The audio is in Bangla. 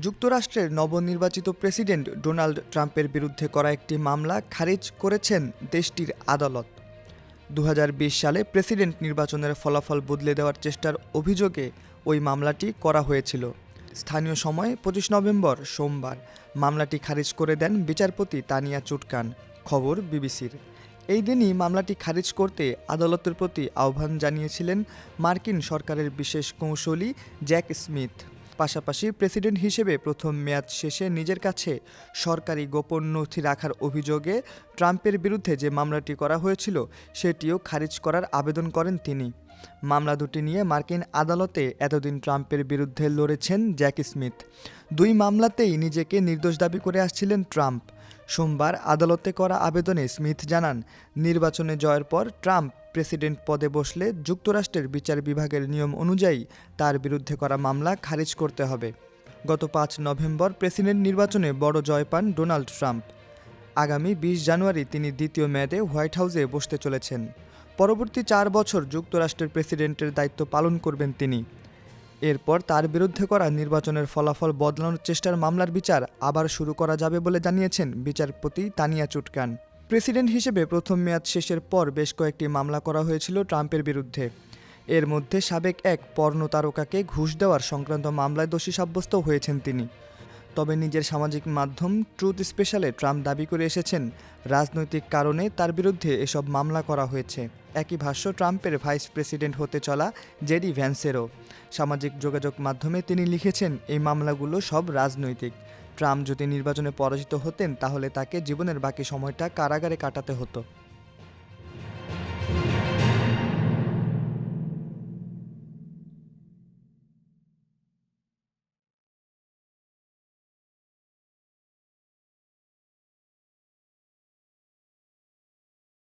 যুক্তরাষ্ট্রের নবনির্বাচিত প্রেসিডেন্ট ডোনাল্ড ট্রাম্পের বিরুদ্ধে করা একটি মামলা খারিজ করেছেন দেশটির আদালত। ২০২০ সালে প্রেসিডেন্ট নির্বাচনের ফলাফল বদলে দেওয়ার চেষ্টার অভিযোগে ওই মামলাটি করা হয়েছিল। স্থানীয় সময় ২৫ নভেম্বর সোমবার মামলাটি খারিজ করে দেন বিচারপতি তানিয়া চুটকান। খবর বিবিসির। এই দিনই মামলাটি খারিজ করতে আদালতের প্রতি আহ্বান জানিয়েছিলেন মার্কিন সরকারের বিশেষ কৌঁসুলি জ্যাক স্মিথ। পাশাপাশি প্রেসিডেন্ট হিসেবে প্রথম মেয়াদ শেষে নিজের কাছে সরকারি গোপন নথি রাখার অভিযোগে ট্রাম্পের বিরুদ্ধে যে মামলাটি করা হয়েছিল সেটিও খারিজ করার আবেদন করেন তিনি। মামলা দুটি নিয়ে মার্কিন আদালতে এতদিন ট্রাম্পের বিরুদ্ধে লড়েছেন জ্যাক স্মিথ। দুই মামলাতেই নিজেকে নির্দোষ দাবি করে আসছিলেন ট্রাম্প। সোমবার আদালতে করা আবেদনে স্মিথ জানান, নির্বাচনে জয়ের পর ট্রাম্প প্রেসিডেন্ট পদে বসলে যুক্তরাষ্ট্রের বিচার বিভাগের নিয়ম অনুযায়ী তার বিরুদ্ধে করা মামলা খারিজ করতে হবে। গত ৫ নভেম্বর প্রেসিডেন্ট নির্বাচনে বড় জয় পান ডোনাল্ড ট্রাম্প। আগামী ২০ জানুয়ারি তিনি দ্বিতীয় মেয়াদে হোয়াইট হাউসে বসতে চলেছেন। পরবর্তী ৪ বছর যুক্তরাষ্ট্রের প্রেসিডেন্টের দায়িত্ব পালন করবেন তিনি। এরপর তার বিরুদ্ধে করা নির্বাচনের ফলাফল বদলানোর চেষ্টার মামলার বিচার আবার শুরু করা যাবে বলে জানিয়েছেন বিচারপতি তানিয়া চুটকান। প্রেসিডেন্ট হিসেবে প্রথম মেয়াদ শেষের পর বেশ কয়েকটি মামলা করা হয়েছিল ট্রাম্পের বিরুদ্ধে। এর মধ্যে সাবেক এক পর্ন তারকাকে ঘুষ দেওয়ার সংক্রান্ত মামলায় দোষী সাব্যস্ত হয়েছেন তিনি। তবে নিজের সামাজিক মাধ্যম ট্রুথ স্পেশালে ট্রাম্প দাবি করে এসেছেন, রাজনৈতিক কারণে তার বিরুদ্ধে এসব মামলা করা হয়েছে। একই ভাষ্য ট্রাম্পের ভাইস প্রেসিডেন্ট হতে চলা জেডি ভ্যান্সেরও। সামাজিক যোগাযোগ মাধ্যমে তিনি লিখেছেন, এই মামলাগুলো সব রাজনৈতিক। ট্রাম্প যদি নির্বাচনে পরাজিত হতেন তাহলে তাকে জীবনের বাকি সময়টা কারাগারে কাটাতে হতো।